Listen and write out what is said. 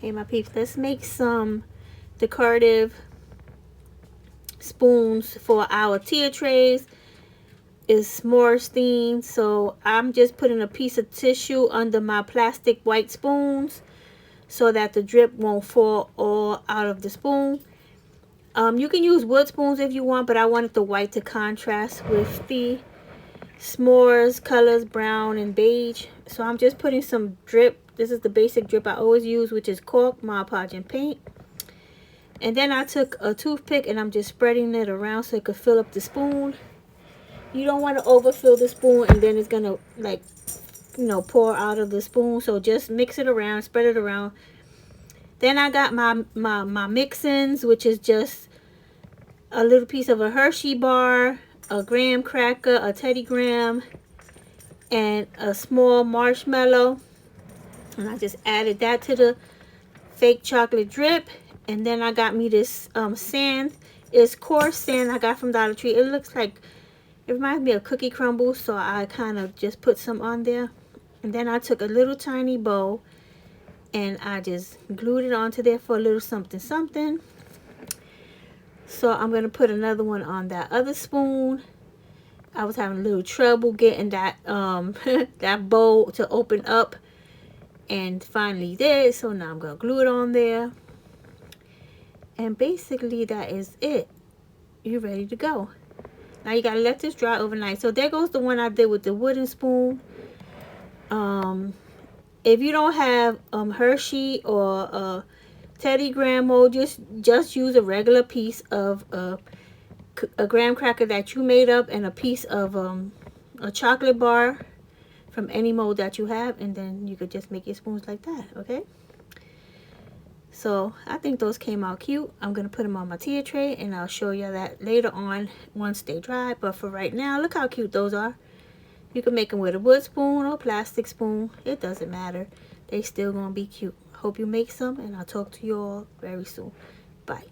Hey my peeps, let's make some decorative spoons for our tea trays. It's s'mores themed, so I'm just putting a piece of tissue under my plastic white spoons so that the drip won't fall all out of the spoon. You can use wood spoons if you want, but I wanted the white to contrast with the s'mores colors, brown and beige. So I'm just putting some drip. This is the basic drip I always use, which is cork, Mod Podge, and paint. And then I took a toothpick and I'm just spreading it around so it could fill up the spoon. You don't want to overfill the spoon and then it's gonna, like, pour out of the spoon. So just mix it around, spread it around. Then I got my mix-ins, which is just a little piece of a Hershey bar, a graham cracker, a Teddy Graham, and a small marshmallow. And I just added that to the fake chocolate drip. And then I got me this sand. It's coarse sand I got from Dollar Tree. It looks like, it reminds me of cookie crumbles, so I kind of just put some on there. And then I took a little tiny bow and I just glued it onto there for a little something something. So I'm going to put another one on that other spoon. I was having a little trouble getting that that bowl to open up, and finally did. So now I'm going to glue it on there. And basically that is it. You're ready to go. Now you got to let this dry overnight. So there goes the one I did with the wooden spoon. If you don't have Hershey or Teddy Graham mold, just use a regular piece of a graham cracker that you made up and a piece of a chocolate bar from any mold that you have, and then you could just make your spoons like that. Okay, so I think those came out cute. I'm gonna put them on my tea tray and I'll show you that later on once they dry, but for right now, look how cute those are. You can make them with a wood spoon or plastic spoon. It doesn't matter. They still gonna be cute. Hope you make some, and I'll talk to you all very soon. Bye.